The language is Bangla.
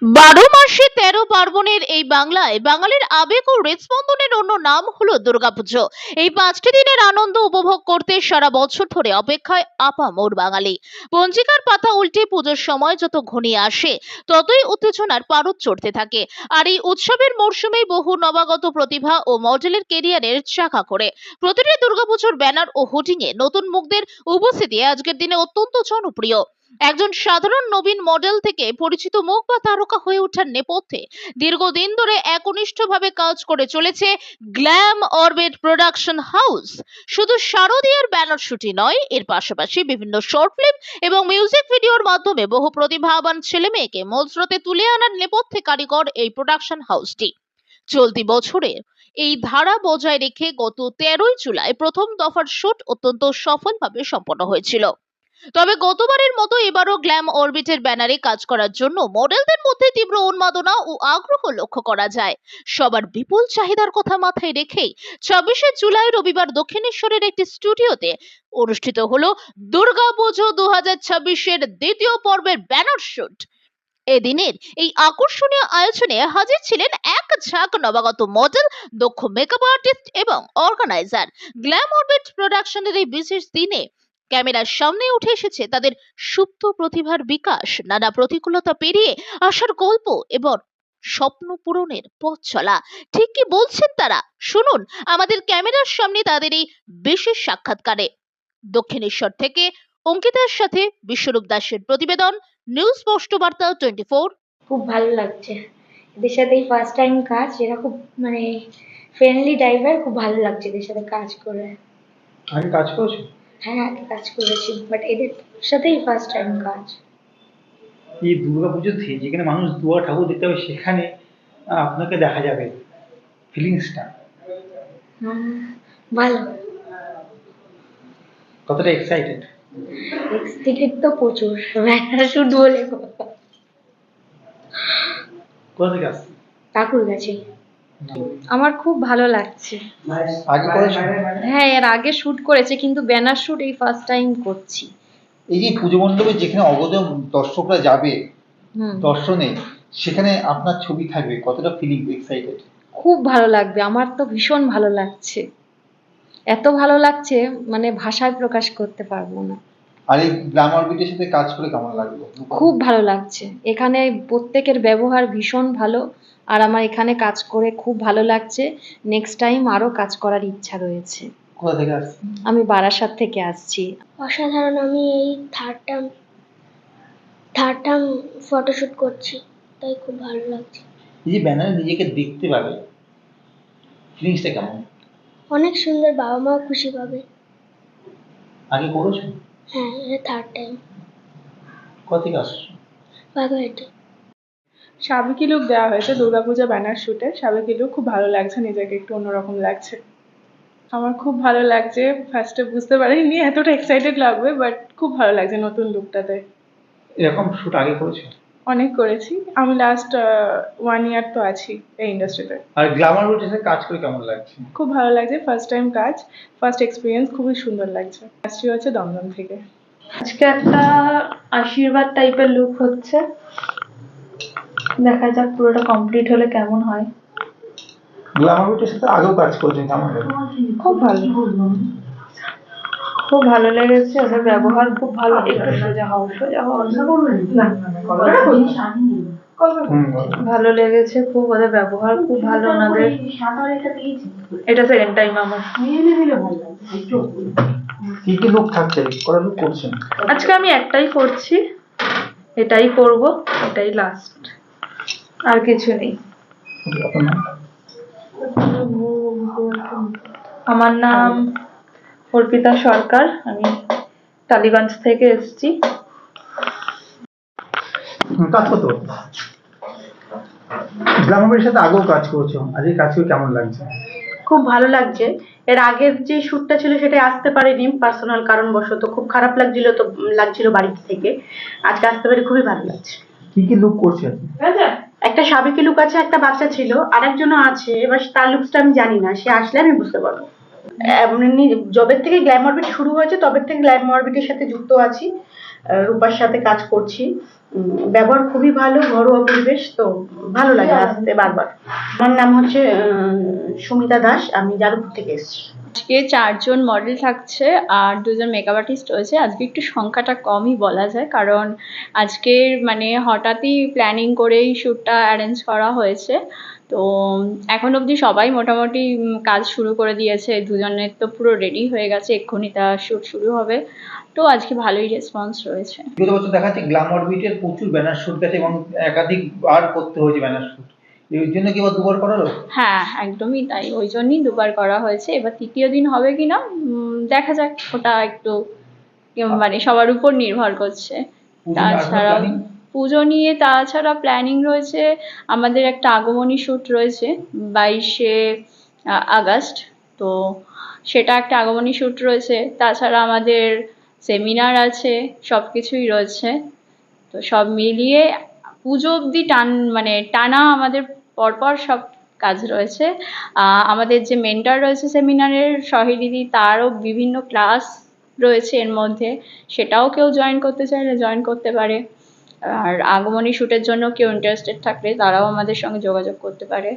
১২ মাসে ১৩ পার্বণের এই বাংলায় বাঙালির আবেগ ও হৃদস্পন্দনের অন্য নাম হলো দুর্গাপুজো। এই ৫টি দিনের আনন্দ উপভোগ করতে সারা বছর ধরে অপেক্ষায় আপামর বাঙালি। পঞ্জিকার পাতা উল্টে পুজোর সময় যত ঘনিয়ে আসে ততই উত্তেজনার পারদ চড়তে থাকে। আর এই উৎসবের মরশুমেই বহু নবাগত প্রতিভা ও মডেলের কেরিয়ারের চাকা করে। প্রতিটি দুর্গাপুজোর ব্যানার ও হোর্ডিংয়ে নতুন মুখদের উপস্থিতি আজকের দিনে অত্যন্ত জনপ্রিয়। একজন সাধারণ নবীন মডেল থেকে পরিচিত মুখ বা তারকা হয়ে ওঠার নেপথ্যে দীর্ঘদিন ধরে একনিষ্ঠভাবে কাজ করে চলেছে গ্ল্যাম অরবিট প্রোডাকশন হাউস। শুধু শারদীয়ার ব্যানার শুটই নয়, এর পাশাপাশি বিভিন্ন শর্ট ফিল্ম এবং মিউজিক ভিডিওর মাধ্যমে বহু প্রতিভাবান ছেলে মেয়েকে মূল স্রোতে তুলে আনার নেপথ্যে কারিগর এই প্রোডাকশন হাউসটি। চলতি বছরে এই ধারা বজায় রেখে গত ১৩ই জুলাই প্রথম দফার শুট অত্যন্ত সফলভাবে সম্পন্ন হয়েছিল। তবে গতবারের মতো এবারও গ্ল্যাম অরবিটের ব্যানারে কাজ করার জন্য মডেলদের মধ্যে তীব্র উন্মাদনা ও আগ্রহ লক্ষ্য করা যায়। সবার বিপুল চাহিদার কথা মাথায় রেখেই ২৬শে জুলাই রবিবার দক্ষিণেশ্বরের একটি স্টুডিওতে অনুষ্ঠিত হলো দুর্গাপুজো ২০২৬-এর দ্বিতীয় পর্বের ব্যানার শুট। এদিনের এই আকর্ষণীয় আয়োজনে হাজির ছিলেন এক ঝাঁক নবাগত মডেল, দক্ষ মেকআপ আর্টিস্ট এবং অর্গানাইজার। গ্ল্যাম অরবিট প্রোডাকশনের এই বিশেষ দিনে ক্যামেরার সামনে উঠে এসেছে তাদের সুপ্ত প্রতিভার বিকাশ, নানা প্রতিকূলতা পেরিয়ে আসার গল্প এবং স্বপ্ন পূরণের পথ চলা। ঠিক কি বলছেন তারা, শুনুন আমাদের ক্যামেরার সামনে তাদের এই বিশেষ সাক্ষাৎকারে। দক্ষিণেশ্বর থেকে অঙ্কিতার সাথে বিশ্বরূপ দাসের প্রতিবেদন, নিউজ স্পষ্ট বার্তা 24। খুব ভালো লাগছে এদের সাথে এই ফার্স্ট টাইম কাজ, এরা খুব মানে ফ্রেন্ডলি টাইপের, খুব ভালো লাগছে এদের সাথে কাজ করে। আগে কাজ করেছো? হ্যাঁ, আগে কাজ করেছি, বাট এদের সাথেই ফার্স্ট টাইম কাজ। এই দুর্গাপুজোতে যেখানে মানুষ দুয়ার ঠাকুর দেখতে হবে সেখানে আপনাকে দেখা যাবে, ফিলিংসটা ভালো। কতটা এক্সাইটেড? টিকিট তো প্রচুর, ব্যানার শুট বলে কথা। কোথা থেকে আসছে? ঠাকুর গেছে। আমার খুব ভালো লাগছে। আগে করেছো? হ্যাঁ, এর আগে শুট করেছে, কিন্তু ব্যানার শুট এই ফার্স্ট টাইম করছি। এই যে পুজো মণ্ডপে যেখানে অবধ দর্শকরা যাবে হুম, দর্শনে, সেখানে আপনার ছবি থাকবে, কতটা ফিলিং এক্সাইটেড? খুব ভালো লাগবে, আমার তো ভীষণ ভালো লাগছে। এত ভালো লাগছে মানে ভাষায় প্রকাশ করতে পারবো না। আর এই গ্ল্যামার বিটের সাথে কাজ করে কেমন লাগলো? খুব ভালো লাগছে, এখানে প্রত্যেকের ব্যবহার ভীষণ ভালো। আর আমার এখানে কাজ করে খুব ভালো লাগছে। নেক্সট টাইম আরো কাজ করার ইচ্ছা রয়েছে। কোথা থেকে আসছে? আমি বারাসাত থেকে আসছি। অসাধারণ। আমি এই থার্ড টার্ম ফটোশুট করছি, তাই খুব ভালো লাগছে। এই যে ব্যানারে নিজেকে দেখতে পাবে, ফিলিংসটা কেমন? অনেক সুন্দর, বাবা মাও খুশি পাবে। আগে করেছো? হ্যাঁ, এটা থার্ড টাইম। কোথা থেকে আসছো? বাগাইতে। সাবেকি লুক দেওয়া হয়েছে দুর্গাপূজা ব্যানার শুটে। সাবেকি লুক খুব ভালো লাগছে, নিজেকে একটু অন্যরকম লাগছে। আমার খুব ভালো লাগছে, ফার্স্টে বুঝতে পারিনি এতটা এক্সাইটেড লাগবে, বাট খুব ভালো লাগছে নতুন লুকটাতে। এরকম শুট আগে করেছো? অনেক করেছি, আমি লাস্ট 1 ইয়ার তো আছি এই ইন্ডাস্ট্রিতে। আর গ্ল্যামার বিটের সাথে কাজ করে কেমন লাগছে? খুব ভালো লাগছে, ফার্স্ট টাইম কাজ, ফার্স্ট এক্সপিরিয়েন্স, খুবই সুন্দর লাগছে। আসছি হচ্ছে দমদম থেকে। আজকে একটা আশীর্বাদ টাইপের লুক হচ্ছে, দেখা যাক পুরোটা কমপ্লিট হলে কেমন হয়। গ্ল্যামার বিটের সাথে আগেও কাজ করেছেন, কেমন লাগে? খুব ভালো, খুব ভালো লেগেছে, ওদের ব্যবহার খুব ভালো। একটু সোজা হও, সোজা হও, ভালো লেগেছে খুব, ওদের ব্যবহার খুব ভালো। ওনাদের এটা সেকেন্ড টাইম আমার। কি কি লুক থাকছে, কটা লুক করছেন? আজকে আমি একটাই করছি, এটাই করব, এটাই লাস্ট, আর কিছু নেই। আপনার নাম? আমার নাম অর্পিতা সরকার, আমি টালিগঞ্জ থেকে এসেছি। কাজ করতে পারতো। গ্ল্যামারের সাথে আগেও কাজ করেছো, আজকে কাজ করে কেমন লাগছে? খুব ভালো লাগছে। এর আগের যে শ্যুটটা ছিল সেটা আসতে পারিনি পার্সোনাল কারণবশত, খুব খারাপ লাগছিল বাড়িতে থেকে। আজকে আসতে পারি, খুবই ভালো লাগছে। কি কি লুক করছেন? একটা সাবেকি লুক আছে, একটা বাচ্চা ছিল, আরেকজনও আছে, এবার তার লুকসটা আমি জানি না, সে আসলে আমি বুঝতে পারবো। এমনি যবে থেকে গ্ল্যাম অরবিট শুরু হয়েছে তবে থেকে গ্ল্যাম অরবিটের সাথে যুক্ত আছি, রূপার সাথে কাজ করছি। ব্যবহার খুবই ভালো, ঘরোয়া পরিবেশ তো ভালো লাগে আসতে বারবার। আমার নাম হচ্ছে সুমিতা দাস, আমি যাদবপুর থেকে এসেছি। আজকে 4 জন মডেল থাকছে আর 2 জন মেকআপ আর্টিস্ট রয়েছে। আজকে একটু সংখ্যাটা কমই বলা যায়, কারণ আজকের মানে হঠাৎই প্ল্যানিং করেই শ্যুটটা অ্যারেঞ্জ করা হয়েছে। তো এখন অবধি সবাই মোটামুটি কাজ শুরু করে দিয়েছে। 2 জনের তো পুরো রেডি হয়ে গেছে, এক্ষুনি তার শ্যুট শুরু হবে। তো আজকে ভালোই রেসপন্স রয়েছে। বিগত বছর দেখা যাচ্ছে গ্ল্যামার বিটের প্রচুর ব্যানার শুট গেছে এবং একাধিকবার করতে হয়েছে ব্যানার শুট। এর জন্য কি আবার দুবার করালো? হ্যাঁ, একদমই তাই। ওই জন্যই 2 বার করা হয়েছে। এবার 3য় দিন হবে কিনা দেখা যাক। ওটা একটু মানে সবার উপর নির্ভর করছে। পুজো নিয়ে আর কোনো তাছাড়া planning? পুজো নিয়ে তাছাড়া প্ল্যানিং রয়েছে, আমাদের একটা আগমনী শ্যুট রয়েছে 22শে আগস্ট। তো সেটা একটা আগমনী শ্যুট রয়েছে। তাছাড়া আমাদের সেমিনার আছে, সব কিছুই রয়েছে। তো সব মিলিয়ে পুজো অবধি মানে টানা আমাদের পরপর সব কাজ রয়েছে। আমাদের যে মেন্টর রয়েছে সেমিনারের, সহি দিদি, তারও বিভিন্ন ক্লাস রয়েছে এর মধ্যে। সেটাও কেউ জয়েন করতে চাইলে জয়েন করতে পারে। আর আগমনী শ্যুটের জন্য কেউ ইন্টারেস্টেড থাকলে তারাও আমাদের সঙ্গে যোগাযোগ করতে পারে।